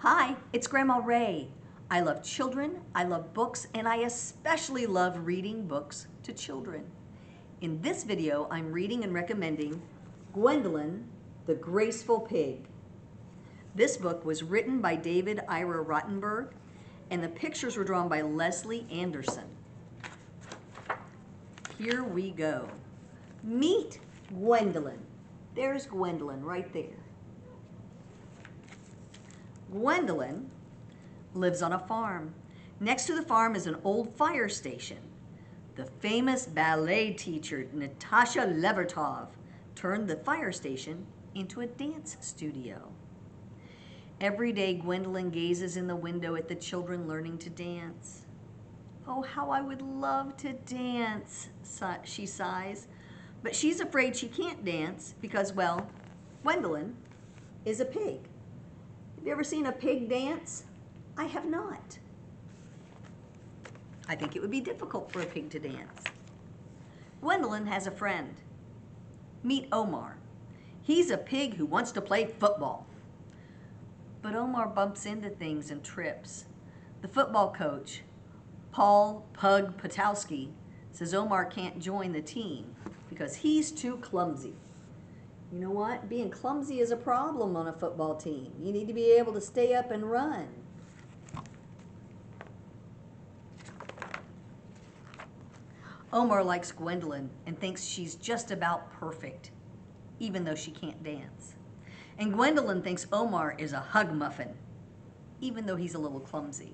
Hi, it's Grandma Ray. I love children, I love books, and I especially love reading books to children. In this video, I'm reading and recommending Gwendolyn the Graceful Pig. This book was written by Ira Rottenberg, and the pictures were drawn by Lesley Anderson. Here we go. Meet Gwendolyn. There's Gwendolyn right there. Gwendolyn lives on a farm. Next to the farm is an old fire station. The famous ballet teacher, Natasha Levertov, turned the fire station into a dance studio. Every day, Gwendolyn gazes in the window at the children learning to dance. Oh, how I would love to dance, she sighs. But she's afraid she can't dance because, well, Gwendolyn is a pig. Have you ever seen a pig dance? I have not. I think it would be difficult for a pig to dance. Gwendolyn has a friend. Meet Omar. He's a pig who wants to play football. But Omar bumps into things and trips. The football coach, Paul Pug Patowski, says Omar can't join the team because he's too clumsy. You know what? Being clumsy is a problem on a football team. You need to be able to stay up and run. Omar likes Gwendolyn and thinks she's just about perfect, even though she can't dance. And Gwendolyn thinks Omar is a hug muffin, even though he's a little clumsy.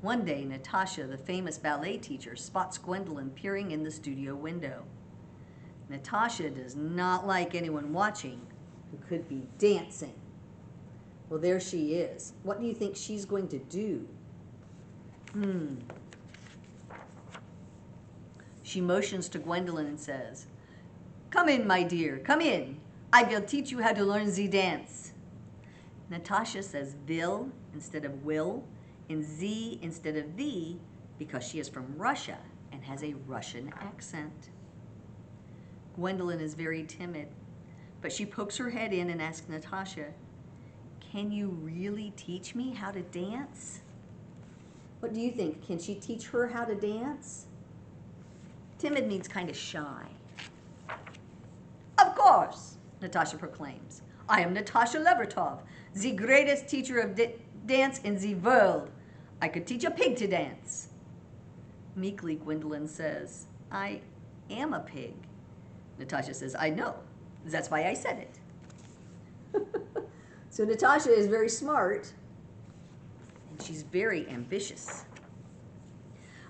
One day, Natasha, the famous ballet teacher, spots Gwendolyn peering in the studio window. Natasha does not like anyone watching who could be dancing. Well, there she is. What do you think she's going to do? She motions to Gwendolyn and says, "Come in, my dear, come in. I will teach you how to learn the dance." Natasha says will instead of will and z instead of the because she is from Russia and has a Russian accent. Gwendolyn is very timid, but she pokes her head in and asks Natasha, "Can you really teach me how to dance?" What do you think? Can she teach her how to dance? Timid means kind of shy. "Of course," Natasha proclaims. "I am Natasha Levertov, the greatest teacher of dance in the world. I could teach a pig to dance." Meekly, Gwendolyn says, "I am a pig." Natasha says, "I know. That's why I said it." So Natasha is very smart, and she's very ambitious.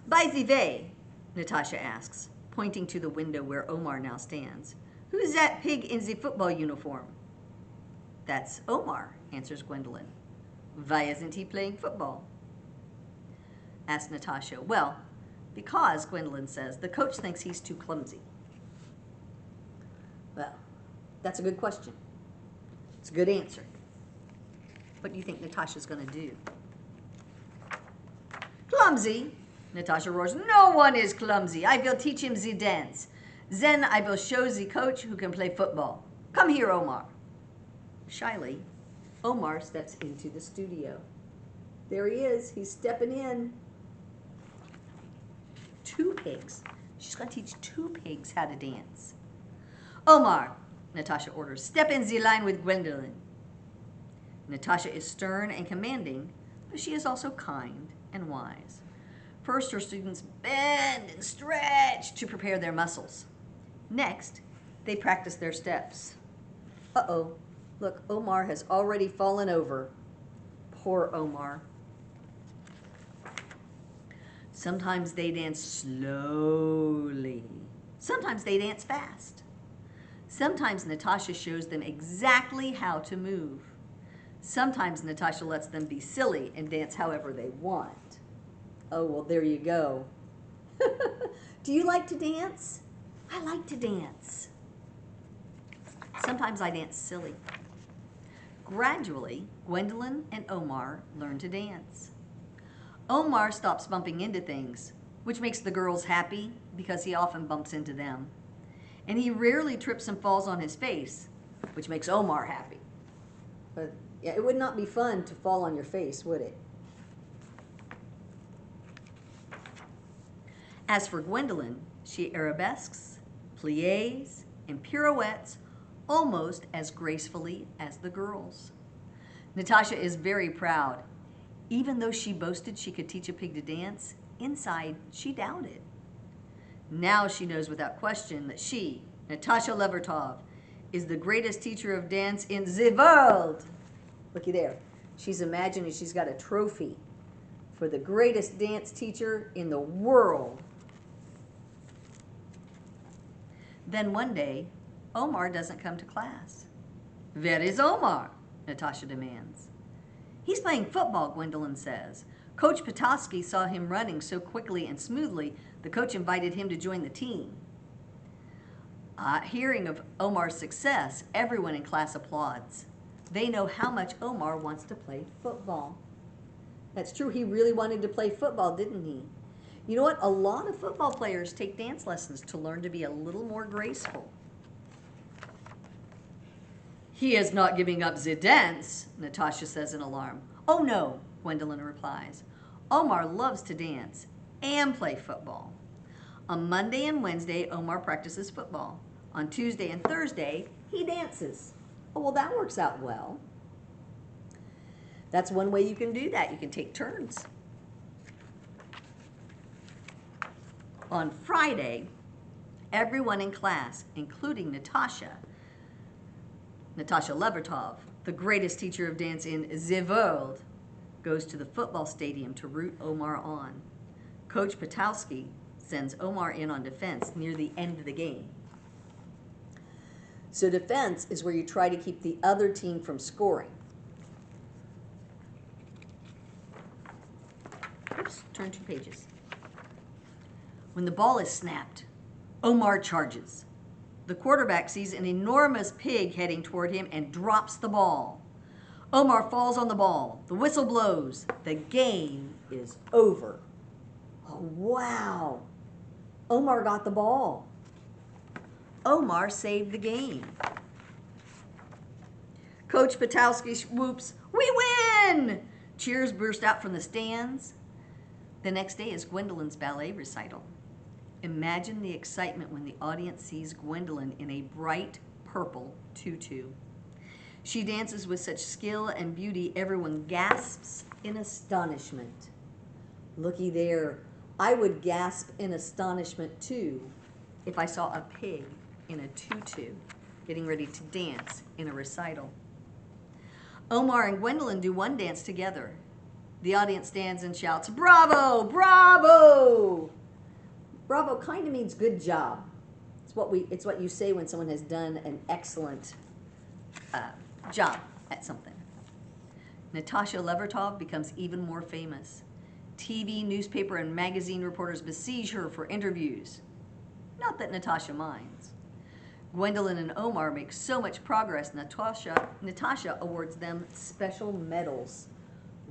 "By the way," Natasha asks, pointing to the window where Omar now stands, "who's that pig in the football uniform?" "That's Omar," answers Gwendolyn. "Why isn't he playing football?" asks Natasha. "Well, because," Gwendolyn says, "the coach thinks he's too clumsy." Well, that's a good question. It's a good answer. What do you think Natasha's going to do? "Clumsy?" Natasha roars. "No one is clumsy. I will teach him the dance. Then I will show the coach who can play football. Come here, Omar." Shyly, Omar steps into the studio. There he is. He's stepping in. Two pigs. She's going to teach two pigs how to dance. "Omar," Natasha orders, "step in the line with Gwendolyn." Natasha is stern and commanding, but she is also kind and wise. First, her students bend and stretch to prepare their muscles. Next, they practice their steps. Uh-oh, look, Omar has already fallen over. Poor Omar. Sometimes they dance slowly. Sometimes they dance fast. Sometimes Natasha shows them exactly how to move. Sometimes Natasha lets them be silly and dance however they want. Oh, well, there you go. Do you like to dance? I like to dance. Sometimes I dance silly. Gradually, Gwendolyn and Omar learn to dance. Omar stops bumping into things, which makes the girls happy because he often bumps into them. And he rarely trips and falls on his face, which makes Omar happy. But Yeah, it would not be fun to fall on your face, would it? As for Gwendolyn, she arabesques, plies, and pirouettes almost as gracefully as the girls. Natasha is very proud. Even though she boasted she could teach a pig to dance, inside she doubted. Now she knows without question that she, Natasha Levertov, is the greatest teacher of dance in the world. Looky there. She's imagining she's got a trophy for the greatest dance teacher in the world. Then one day, Omar doesn't come to class. Where is Omar? Natasha demands. He's playing football, Gwendolyn says. Coach Petoskey saw him running so quickly and smoothly, the coach invited him to join the team. Hearing of Omar's success, everyone in class applauds. They know how much Omar wants to play football. That's true, he really wanted to play football, didn't he? You know what? A lot of football players take dance lessons to learn to be a little more graceful. He is not giving up the dance, Natasha says in alarm. Oh no, Gwendolyn replies. Omar loves to dance and play football. On Monday and Wednesday, Omar practices football. On Tuesday and Thursday, he dances. Oh, well, that works out well. That's one way you can do that. You can take turns. On Friday, everyone in class, including Natasha Levertov, the greatest teacher of dance in the world, goes to the football stadium to root Omar on. Coach Petoskey sends Omar in on defense near the end of the game. So defense is where you try to keep the other team from scoring. Oops, turn 2 pages. When the ball is snapped, Omar charges. The quarterback sees an enormous pig heading toward him and drops the ball. Omar falls on the ball. The whistle blows. The game is over. Oh, wow. Omar got the ball. Omar saved the game. Coach Petoskey whoops, "We win!" Cheers burst out from the stands. The next day is Gwendolyn's ballet recital. Imagine the excitement when the audience sees Gwendolyn in a bright purple tutu. She dances with such skill and beauty, everyone gasps in astonishment. Looky there. I would gasp in astonishment too if I saw a pig in a tutu getting ready to dance in a recital. Omar and Gwendolyn do one dance together. The audience stands and shouts, "Bravo! Bravo!" Bravo kind of means good job. It's what you say when someone has done an excellent job at something. Natasha Levertov becomes even more famous. TV, newspaper, and magazine reporters besiege her for interviews. Not that Natasha minds. Gwendolyn and Omar make so much progress, Natasha awards them special medals.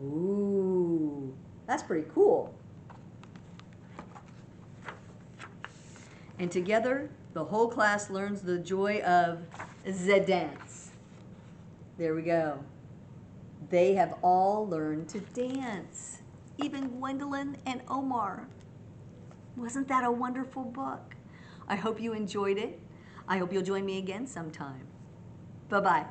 Ooh, that's pretty cool. And together, the whole class learns the joy of the dance. There we go. They have all learned to dance. Even Gwendolyn and Omar. Wasn't that a wonderful book? I hope you enjoyed it. I hope you'll join me again sometime. Bye-bye.